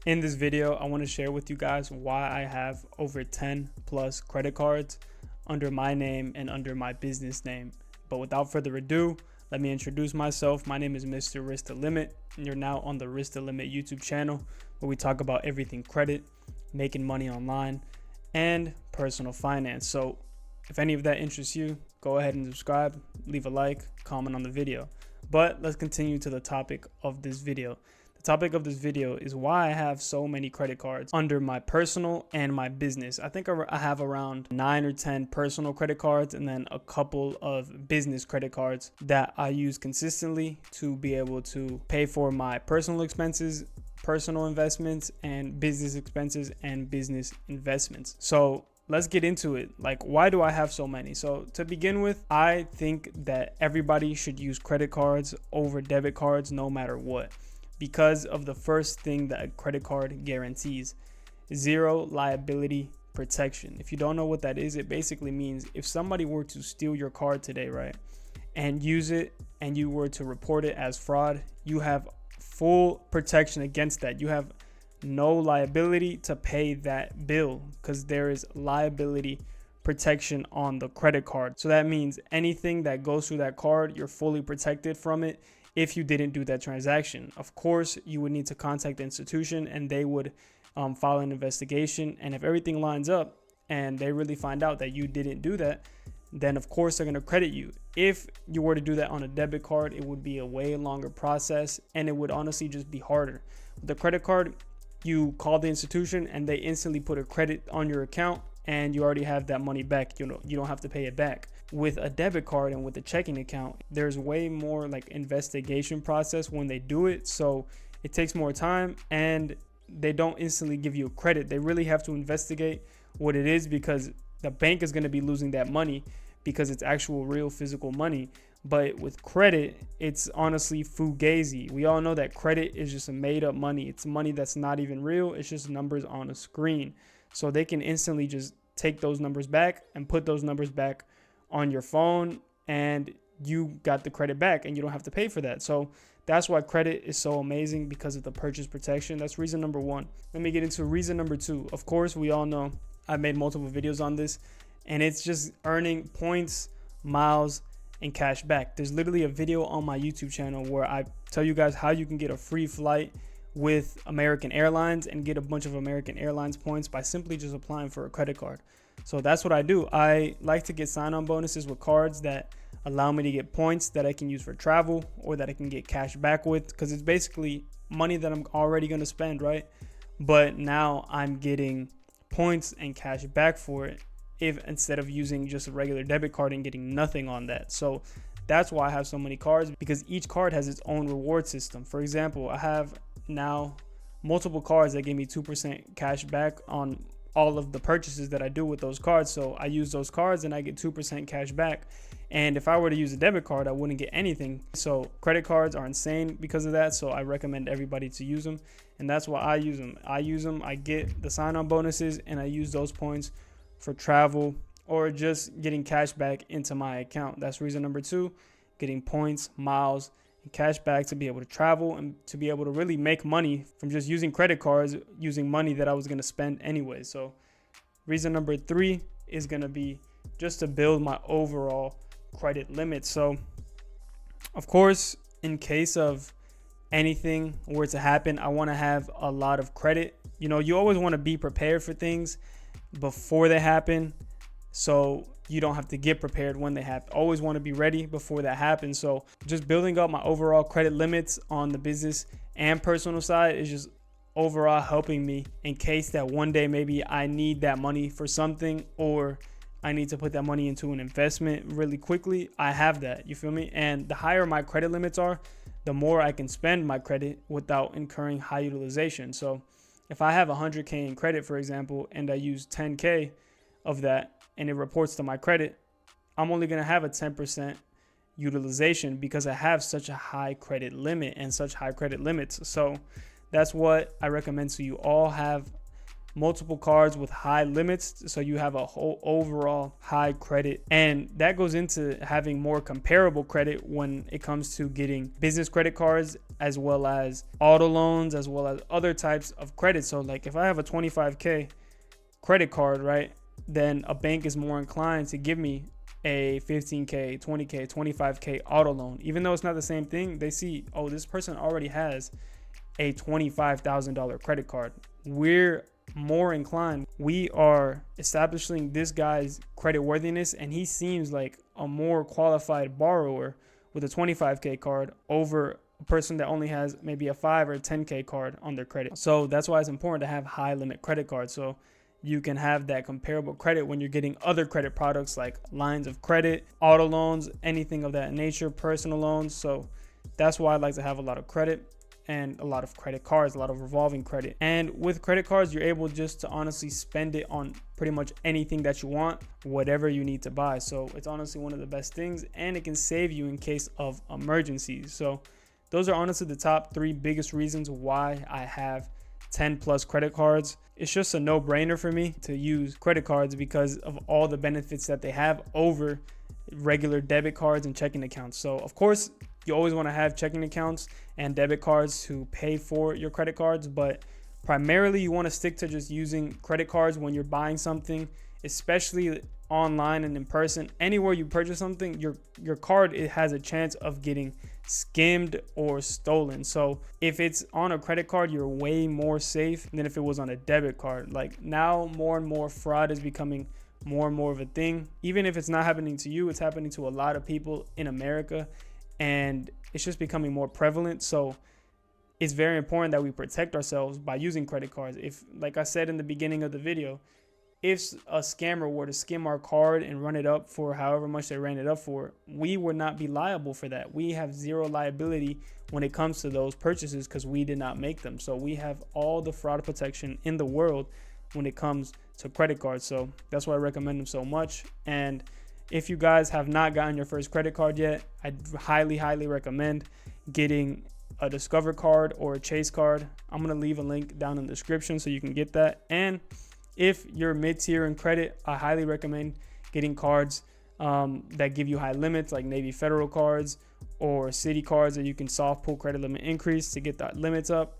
In this video, I want to share with you guys why I have over 10 plus credit cards under my name and under my business name. But without further ado, let me introduce myself. My name is Mr. Risk to Limit, and you're now on the Risk to Limit YouTube channel, where we talk about everything credit, making money online, and personal finance. So if any of that interests you, go ahead and subscribe, leave a like, comment on the video. But let's continue to the topic of this video. The topic of this video is why I have so many credit cards under my personal and my business. I think I have around 9 or 10 personal credit cards and then a couple of business credit cards that I use consistently to be able to pay for my personal expenses, personal investments, and business expenses and business investments. So let's get into it. Like, why do I have so many? So to begin with, I think that everybody should use credit cards over debit cards no matter what, because of the first thing that a credit card guarantees: zero liability protection. If you don't know what that is, it basically means if somebody were to steal your card today, right, and use it, and you were to report it as fraud, you have full protection against that. You have no liability to pay that bill because there is liability protection on the credit card. So that means anything that goes through that card, you're fully protected from it if you didn't do that transaction. Of course, you would need to contact the institution and they would file an investigation. And if everything lines up and they really find out that you didn't do that, then of course they're going to credit you. If you were to do that on a debit card, it would be a way longer process and it would honestly just be harder. With the credit card, you call the institution and they instantly put a credit on your account and you already have that money back. You don't have to pay it back. With a debit card and with a checking account, there's way more like investigation process when they do it. So it takes more time and they don't instantly give you a credit. They really have to investigate what it is because the bank is going to be losing that money because it's actual real physical money. But with credit, it's honestly fugazi. We all know that credit is just a made up money. It's money that's not even real. It's just numbers on a screen. So they can instantly just take those numbers back and put those numbers back on your phone and you got the credit back and you don't have to pay for that. So that's why credit is so amazing, because of the purchase protection. That's reason number one. Let me get into reason number two. Of course, we all know I've made multiple videos on this, and it's just earning points, miles, and cash back. There's literally a video on my YouTube channel where I tell you guys how you can get a free flight with American Airlines and get a bunch of American Airlines points by simply just applying for a credit card. So that's what I do. I like to get sign-on bonuses with cards that allow me to get points that I can use for travel or that I can get cash back with, because it's basically money that I'm already going to spend, right? But now I'm getting points and cash back for it, if instead of using just a regular debit card and getting nothing on that. So that's why I have so many cards, because each card has its own reward system. For example, I have now multiple cards that give me 2% cash back on all of the purchases that I do with those cards. So I use those cards and I get 2% cash back. And if I were to use a debit card, I wouldn't get anything. So credit cards are insane because of that. So I recommend everybody to use them. And that's why I use them. I get the sign-on bonuses and I use those points for travel or just getting cash back into my account. That's reason number two: getting points, miles, and cash back to be able to travel and to be able to really make money from just using credit cards, using money that I was going to spend anyway. So reason number three is going to be just to build my overall credit limit. So of course, in case of anything were to happen, I want to have a lot of credit. You always want to be prepared for things before they happen, so you don't have to get prepared when they happen. Always want to be ready before that happens. So just building up my overall credit limits on the business and personal side is just overall helping me in case that one day maybe I need that money for something, or I need to put that money into an investment really quickly. I have that, you feel me? And the higher my credit limits are, the more I can spend my credit without incurring high utilization. So if I have 100K in credit, for example, and I use 10K of that and it reports to my credit, I'm only going to have a 10% utilization because I have such a high credit limit and such high credit limits. So that's what I recommend. So you all have multiple cards with high limits, so you have a whole overall high credit, and that goes into having more comparable credit when it comes to getting business credit cards as well as auto loans, as well as other types of credit. So like if I have a 25K credit card, right, then a bank is more inclined to give me a 15K, 20K, 25K auto loan. Even though it's not the same thing, they see, oh, this person already has a $25,000 credit card. We're more inclined. We are establishing this guy's credit worthiness, and he seems like a more qualified borrower with a 25K card over a person that only has maybe a 5 or 10K card on their credit. So that's why it's important to have high limit credit cards, so you can have that comparable credit when you're getting other credit products like lines of credit, auto loans, anything of that nature, personal loans. So that's why I like to have a lot of credit and a lot of credit cards, a lot of revolving credit. And with credit cards, you're able just to honestly spend it on pretty much anything that you want, whatever you need to buy. So it's honestly one of the best things, and it can save you in case of emergencies. So those are honestly the top 3 biggest reasons why I have 10 plus credit cards. It's just a no-brainer for me to use credit cards because of all the benefits that they have over regular debit cards and checking accounts. So of course, you always want to have checking accounts and debit cards to pay for your credit cards, but primarily you want to stick to just using credit cards when you're buying something, especially online and in person. Anywhere you purchase something, your card, it has a chance of getting skimmed or stolen. So if it's on a credit card, you're way more safe than if it was on a debit card. Like now, more and more fraud is becoming more and more of a thing. Even if it's not happening to you, it's happening to a lot of people in America, and it's just becoming more prevalent. So it's very important that we protect ourselves by using credit cards. If, like I said in the beginning of the video, if a scammer were to skim our card and run it up for however much they ran it up for, we would not be liable for that. We have zero liability when it comes to those purchases because we did not make them. So we have all the fraud protection in the world when it comes to credit cards. So that's why I recommend them so much. And if you guys have not gotten your first credit card yet, I highly recommend getting a Discover card or a Chase card. I'm going to leave a link down in the description so you can get that. And if you're mid-tier in credit, I highly recommend getting cards that give you high limits, like Navy Federal cards or City cards that you can soft pull credit limit increase to get that limits up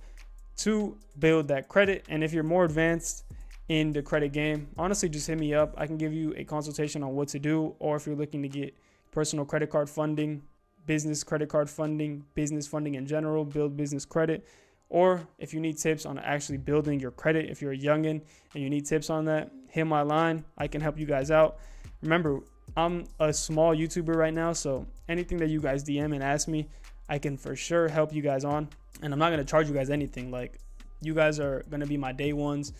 to build that credit. And if you're more advanced in the credit game, honestly, just hit me up. I can give you a consultation on what to do, or if you're looking to get personal credit card funding, business credit card funding, business funding in general, build business credit, or if you need tips on actually building your credit, if you're a youngin and you need tips on that, hit my line. I can help you guys out. Remember, I'm a small YouTuber right now, so anything that you guys DM and ask me, I can for sure help you guys on. And I'm not going to charge you guys anything. Like, you guys are going to be my day ones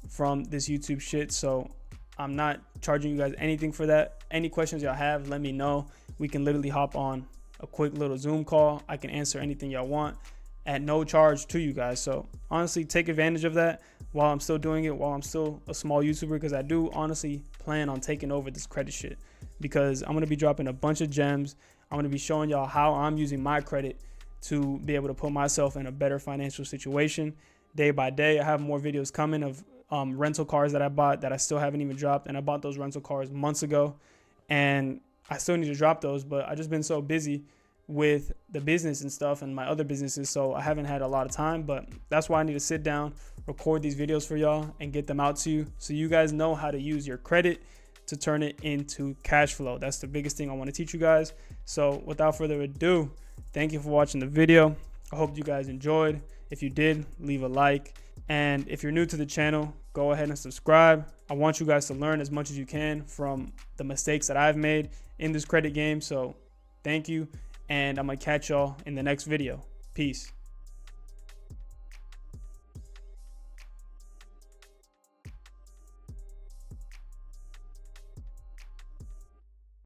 from this YouTube shit, so I'm not charging you guys anything for that. Any questions y'all have, let me know. We can literally hop on a quick little Zoom call. I can answer anything y'all want at no charge to you guys. So honestly, take advantage of that while I'm still doing it, while I'm still a small YouTuber, because I do honestly plan on taking over this credit shit, because I'm going to be dropping a bunch of gems. I'm going to be showing y'all how I'm using my credit to be able to put myself in a better financial situation day by day. I have more videos coming of rental cars that I bought that I still haven't even dropped, and I bought those rental cars months ago, and I still need to drop those, but I just been so busy with the business and stuff and my other businesses, so I haven't had a lot of time. But that's why I need to sit down, record these videos for y'all, and get them out to you so you guys know how to use your credit to turn it into cash flow. That's the biggest thing I want to teach you guys. So without further ado, thank you for watching the video. I hope you guys enjoyed. If you did, leave a like, and if you're new to the channel, go ahead and subscribe. I want you guys to learn as much as you can from the mistakes that I've made in this credit game. So thank you, and I'm gonna catch y'all in the next video. Peace.